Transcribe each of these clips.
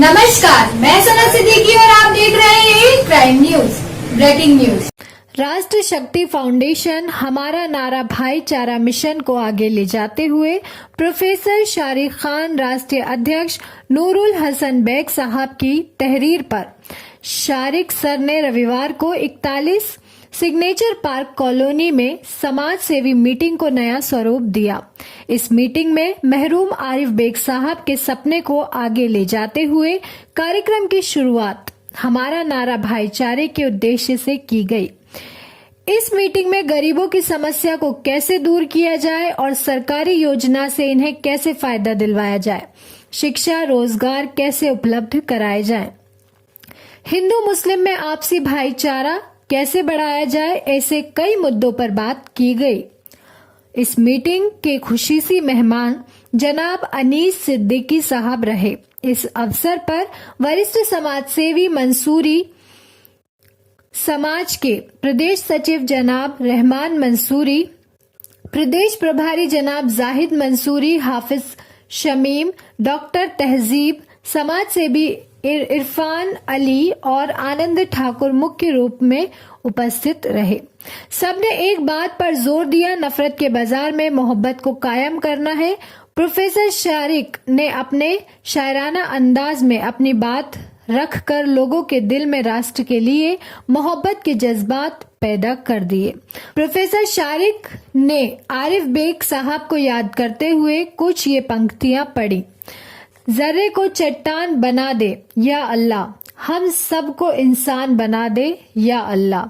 नमस्कार, मैं सनत सिद्दीकी और आप देख रहे हैं क्राइम न्यूज। Breaking news. राष्ट्र शक्ति फाउंडेशन हमारा नारा भाईचारा मिशन को आगे ले जाते हुए प्रोफेसर शारिक खान राष्ट्रीय अध्यक्ष नूरुल हसन बेग साहब की तहरीर पर शारिक सर ने रविवार को 41 सिग्नेचर पार्क कॉलोनी में समाज सेवी मीटिंग को नया स्वरूप दिया। इस मीटिंग में महरूम आरिफ बेग साहब के सपने को आगे ले जाते हुए कार्यक्रम की शुरुआत हमारा नारा भाईचारे के उद्देश्य से की गई। इस मीटिंग में गरीबों की समस्या को कैसे दूर किया जाए और सरकारी योजना से इन्हें कैसे फायदा दिलवाया जाए, शिक्षा रोजगार कैसे उपलब्ध कराए जाए, हिंदू मुस्लिम में आपसी भाईचारा कैसे बढ़ाया जाए, ऐसे कई मुद्दों पर बात की गई। इस मीटिंग के खुशीसी मेहमान जनाब अनीस सिद्दीकी साहब रहे। इस अवसर पर वरिष्ठ समाज सेवी मंसूरी समाज के प्रदेश सचिव जनाब रहमान मंसूरी, प्रदेश प्रभारी जनाब जाहिद मंसूरी, हाफिज शमीम, डॉक्टर तहजीब, समाज सेवी इरफान अली और आनंद ठाकुर मुख्य रूप में उपस्थित रहे। सबने एक बात पर जोर दिया, नफरत के बाजार में मोहब्बत को कायम करना है। प्रोफेसर शारिक ने अपने शायराना अंदाज में अपनी बात रखकर लोगों के दिल में राष्ट्र के लिए मोहब्बत के जज्बात पैदा कर दिए। प्रोफेसर शारिक ने आरिफ बेग साहब को याद करते हुए कुछ ये पंक्तियां पढ़ी। जर्रे को चट्टान बना दे या अल्लाह, हम सबको इंसान बना दे या अल्लाह,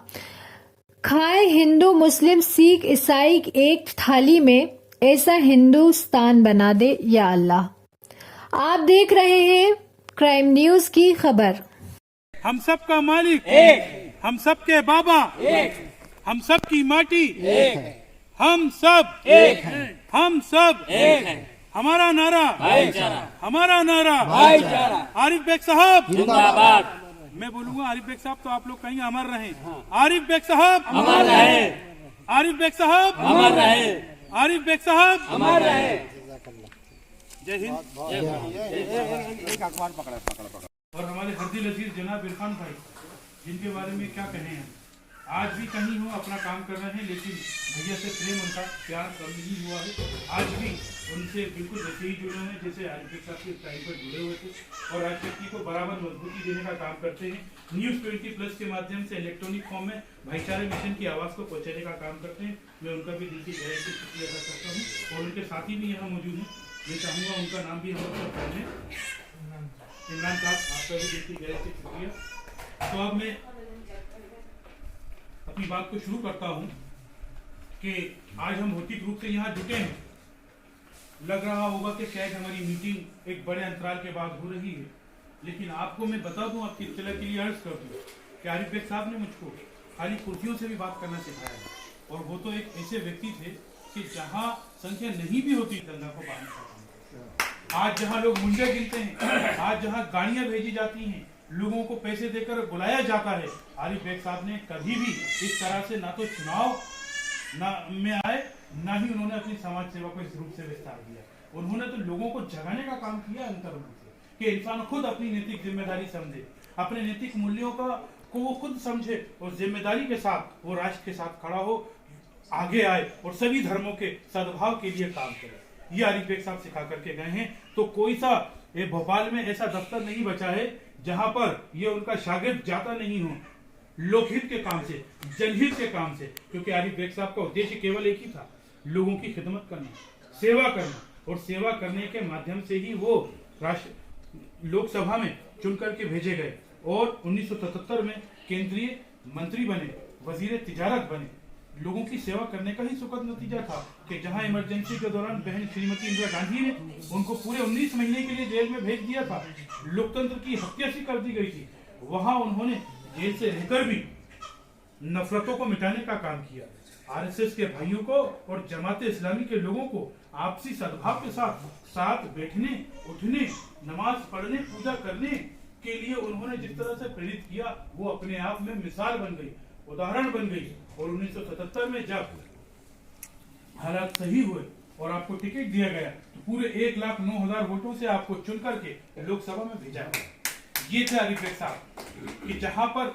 खाए हिंदू मुस्लिम सिख ईसाई एक थाली में, ऐसा हिंदुस्तान बना दे या अल्लाह। आप देख रहे हैं क्राइम न्यूज की खबर। हम सब का मालिक एक, हम सब के बाबा एक, हम सब की माटी एक, हम सब एक हैं, हम सब एक हैं। हमारा नारा भाईचारा, हमारा नारा भाईचारा। आरिफ बेग साहब जिंदाबाद। मैं बोलूंगा आरिफ बेग साहब तो आप लोग कहेंगे अमर रहे। आरिफ बेग साहब अमर रहे, आरिफ बेग साहब अमर रहे, आरिफ बेग साहब अमर रहे। जय हिंद। और हमारे हरदिल अजीज जनाब इरफान भाई, जिनके बारे में क्या कहें हैं। आज भी कहीं हो अपना काम कर रहे हैं, लेकिन भैया से प्रेम उनका प्यार कम नहीं हुआ है। आज भी उनसे बिल्कुल वैसे ही जुड़े हैं जैसे आरिफ साहब के टाइम पर जुड़े हुए थे और राजशक्ति को बराबर मजबूती देने का काम करते हैं। न्यूज़ 20+ के माध्यम से इलेक्ट्रॉनिक फॉर्म में भाईचारे मिशन की आवाज़ को पहुँचाने का काम करते हैं। मैं उनका भी दिल की गहराई से शुक्रिया अदा करता हूँ और उनके साथी भी यहाँ मौजूद हैं। मैं चाहूँगा उनका नाम भी हम लोग पढ़ें। इमरान साहब, आपका भी दिल की गहराई से शुक्रिया। तो अब मैं अपनी बात को शुरू करता हूं कि आज हम भौतिक रूप से यहाँ जुटे हैं। लग रहा होगा कि शायद हमारी मीटिंग एक बड़े अंतराल के बाद हो रही है, लेकिन आपको मैं बता दूं, आपकी इत्तला के लिए अर्ज कर दूं कि आरिफ बेग साहब ने मुझको खाली कुर्सियों से भी बात करना सिखाया है। और वो तो एक ऐसे व्यक्ति थे कि जहां संख्या नहीं भी होती गंगा को पानी का। आज जहां लोग मुंडे गिनते हैं, आज जहां गाड़ियां भेजी जाती हैं, लोगों को पैसे देकर बुलाया जाता है, आरिफ बेग साहब ने कभी भी इस तरह से ना तो चुनाव में आए, ना ही उन्होंने अपनी समाज सेवा को इस रूप से विस्तार दिया। उन्होंने तो लोगों को जगाने का काम किया अंतर्मन से कि इंसान खुद अपनी नैतिक जिम्मेदारी समझे, अपने नैतिक मूल्यों को वो खुद समझे और जिम्मेदारी के साथ वो राष्ट्र के साथ खड़ा हो, आगे आए और सभी धर्मों के सद्भाव के लिए काम करे। ये आरिफ बेग साहब सिखा करके गए हैं। तो कोई सा ये भोपाल में ऐसा दफ्तर नहीं बचा है जहां पर ये उनका शागिर्द जाता नहीं हो, लोकहित के काम से, जनहित के काम से। क्योंकि आरिफ बेग साहब का उद्देश्य केवल एक ही था, लोगों की खिदमत करना, सेवा करना, और सेवा करने के माध्यम से ही वो राष्ट्र लोकसभा में चुन करके भेजे गए और 1977 में केंद्रीय मंत्री बने, वजीर तिजारत बने। लोगों की सेवा करने का ही सुखद नतीजा था कि जहां इमरजेंसी के दौरान बहन श्रीमती इंदिरा गांधी ने उनको पूरे 19 महीने के लिए जेल में भेज दिया था, लोकतंत्र की हत्या सी कर दी गई थी, वहां उन्होंने जेल से रहकर भी नफरतों को मिटाने का काम किया। आरएसएस के भाइयों को और जमात इस्लामी के लोगों को आपसी सद्भाव के साथ बैठने, उठने, नमाज पढ़ने, पूजा करने के लिए उन्होंने जिस तरह से प्रेरित किया, वो अपने आप में मिसाल बन गई, उदाहरण बन गई। और 1977 में जब हालात सही हुए और आपको टिकट दिया गया तो पूरे 1,09,000 वोटों से आपको चुन करके लोकसभा में भेजा गया। ये थे अलीफेक साहब कि जहां पर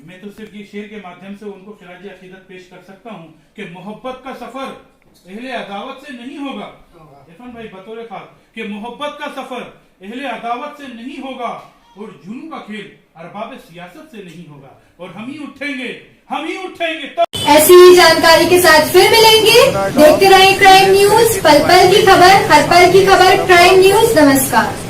मैं तो सिर्फ ये शेर के माध्यम से उनको खिराज अकीदत पेश कर सकता हूं कि मोहब्बत का सफर अहले अदावत से नहीं होगा। इरफान भाई बतौर खास कि मोहब्बत का सफर अहले अदावत से नहीं होगा और जुनू का खेल अरबाब सियासत से नहीं होगा, और हम ही उठेंगे तब। ऐसी ही जानकारी के साथ फिर मिलेंगे। देखते रहें क्राइम न्यूज, पल पल की खबर, हर पल की खबर। क्राइम न्यूज, नमस्कार।